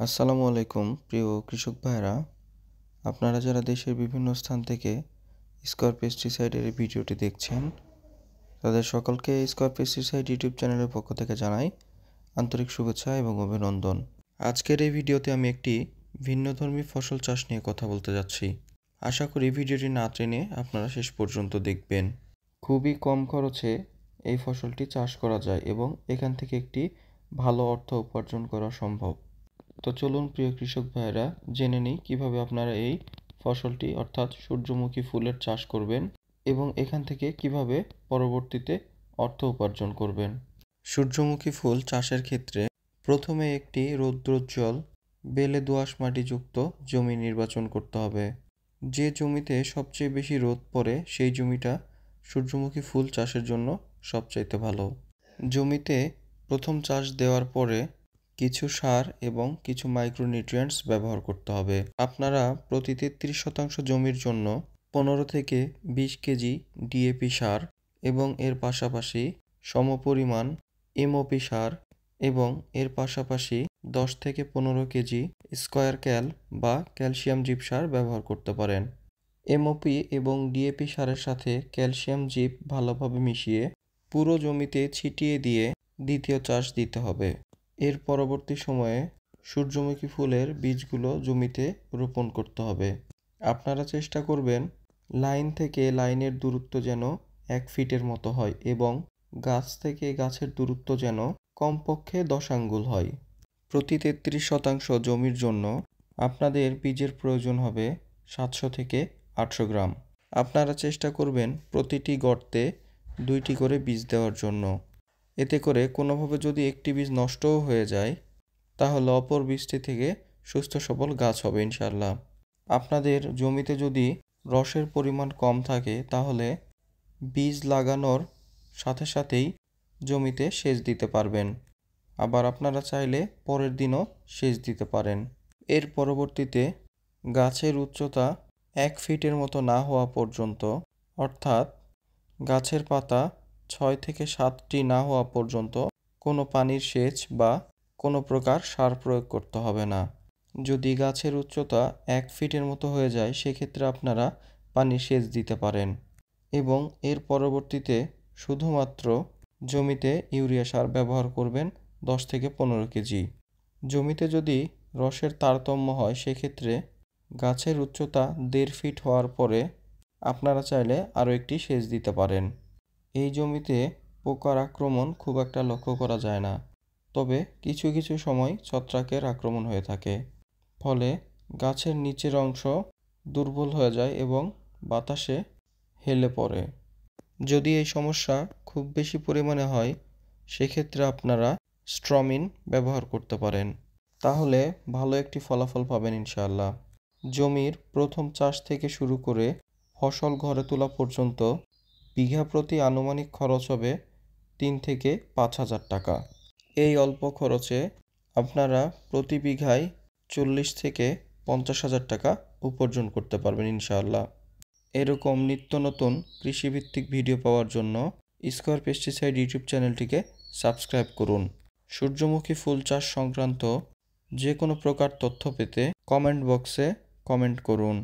আসসালামু আলাইকুম প্রিয় কৃষক ভাইরা, আপনারা যারা দেশের বিভিন্ন স্থান থেকে স্কয়ার পেস্টিসাইডের এই ভিডিওটি দেখছেন, তাদের সকলকে স্কয়ার পেস্টিসাইড ইউটিউব চ্যানেলের পক্ষ থেকে জানাই আন্তরিক শুভেচ্ছা এবং অভিনন্দন। আজকের এই ভিডিওতে আমি একটি ভিন্নধর্মী ফসল চাষ নিয়ে কথা বলতে যাচ্ছি। আশা করি ভিডিওটি না টেনে আপনারা শেষ পর্যন্ত দেখবেন। খুবই কম খরচে এই ফসলটি চাষ করা যায় এবং এখান থেকে একটি ভালো অর্থ উপার্জন করা সম্ভব। তো চলুন প্রিয় কৃষক ভাইয়েরা, জেনে নিই কীভাবে আপনারা এই ফসলটি অর্থাৎ সূর্যমুখী ফুলের চাষ করবেন এবং এখান থেকে কিভাবে পরবর্তীতে অর্থ উপার্জন করবেন। সূর্যমুখী ফুল চাষের ক্ষেত্রে প্রথমে একটি রৌদ্রোজ্জ্বল বেলে দোআঁশ মাটিযুক্ত জমি নির্বাচন করতে হবে। যে জমিতে সবচেয়ে বেশি রোদ পড়ে সেই জমিটা সূর্যমুখী ফুল চাষের জন্য সবচাইতে ভালো। জমিতে প্রথম চাষ দেওয়ার পরে কিছু সার এবং কিছু মাইক্রোনিউট্রিয়েন্টস ব্যবহার করতে হবে। আপনারা প্রতি 33% জমির জন্য 15 থেকে 20 কেজি ডিএপি সার এবং এর পাশাপাশি সমপরিমাণ এমওপি সার এবং এর পাশাপাশি 10 থেকে 15 কেজি স্কয়ার ক্যাল বা ক্যালসিয়াম জিপ সার ব্যবহার করতে পারেন। এমওপি এবং ডিএপি সারের সাথে ক্যালসিয়াম জিপ ভালোভাবে মিশিয়ে পুরো জমিতে ছিটিয়ে দিয়ে দ্বিতীয় চাষ দিতে হবে। এর পরবর্তী সময়ে সূর্যমুখী ফুলের বীজগুলো জমিতে রোপণ করতে হবে। আপনারা চেষ্টা করবেন লাইন থেকে লাইনের দূরত্ব যেন 1 ফিটের মতো হয় এবং গাছ থেকে গাছের দূরত্ব যেন কমপক্ষে 10 আঙ্গুল হয়। প্রতি 33% জমির জন্য আপনাদের বীজের প্রয়োজন হবে 700 থেকে 800 গ্রাম। আপনারা চেষ্টা করবেন প্রতিটি গর্তে 2টি করে বীজ দেওয়ার জন্য। এতে করে কোনোভাবে যদি একটি বীজ নষ্টও হয়ে যায়, তাহলে অপর বীজটি থেকে সুস্থ সবল গাছ হবে ইনশাআল্লাহ। আপনাদের জমিতে যদি রসের পরিমাণ কম থাকে, তাহলে বীজ লাগানোর সাথে সাথেই জমিতে সেচ দিতে পারবেন। আবার আপনারা চাইলে পরের দিনও সেচ দিতে পারেন। এর পরবর্তীতে গাছের উচ্চতা 1 ফিটের মতো না হওয়া পর্যন্ত, অর্থাৎ গাছের পাতা 6 থেকে 7টি না হওয়া পর্যন্ত কোনো পানির সেচ বা কোনো প্রকার সার প্রয়োগ করতে হবে না। যদি গাছের উচ্চতা 1 ফিটের মতো হয়ে যায়, সেক্ষেত্রে আপনারা পানির সেচ দিতে পারেন এবং এর পরবর্তীতে শুধুমাত্র জমিতে ইউরিয়া সার ব্যবহার করবেন 10 থেকে 15 কেজি। জমিতে যদি রসের তারতম্য হয়, সেক্ষেত্রে গাছের উচ্চতা 1.5 ফিট হওয়ার পরে আপনারা চাইলে আরও একটি সেচ দিতে পারেন। এই জমিতে পোকার আক্রমণ খুব একটা লক্ষ্য করা যায় না, তবে কিছু কিছু সময় ছত্রাকের আক্রমণ হয়ে থাকে। ফলে গাছের নিচের অংশ দুর্বল হয়ে যায় এবং বাতাসে হেলে পড়ে। যদি এই সমস্যা খুব বেশি পরিমাণে হয়, সেক্ষেত্রে আপনারা স্ট্রমিন ব্যবহার করতে পারেন। তাহলে ভালো একটি ফলাফল পাবেন ইনশাআল্লাহ। জমির প্রথম চাষ থেকে শুরু করে ফসল ঘরে তোলা পর্যন্ত বিঘা প্রতি আনুমানিক খরচ হবে 3 থেকে 5,000 টাকা। এই অল্প খরচে আপনারা প্রতি বিঘায় 40 থেকে 50,000 টাকা উপার্জন করতে পারবেন ইনশাআল্লাহ। এরকম নিত্য নতুন কৃষিভিত্তিক ভিডিও পাওয়ার জন্য স্কয়ার পেস্টিসাইড ইউটিউব চ্যানেলটিকে সাবস্ক্রাইব করুন। সূর্যমুখী ফুল চাষ সংক্রান্ত যে কোনো প্রকার তথ্য পেতে কমেন্ট বক্সে কমেন্ট করুন।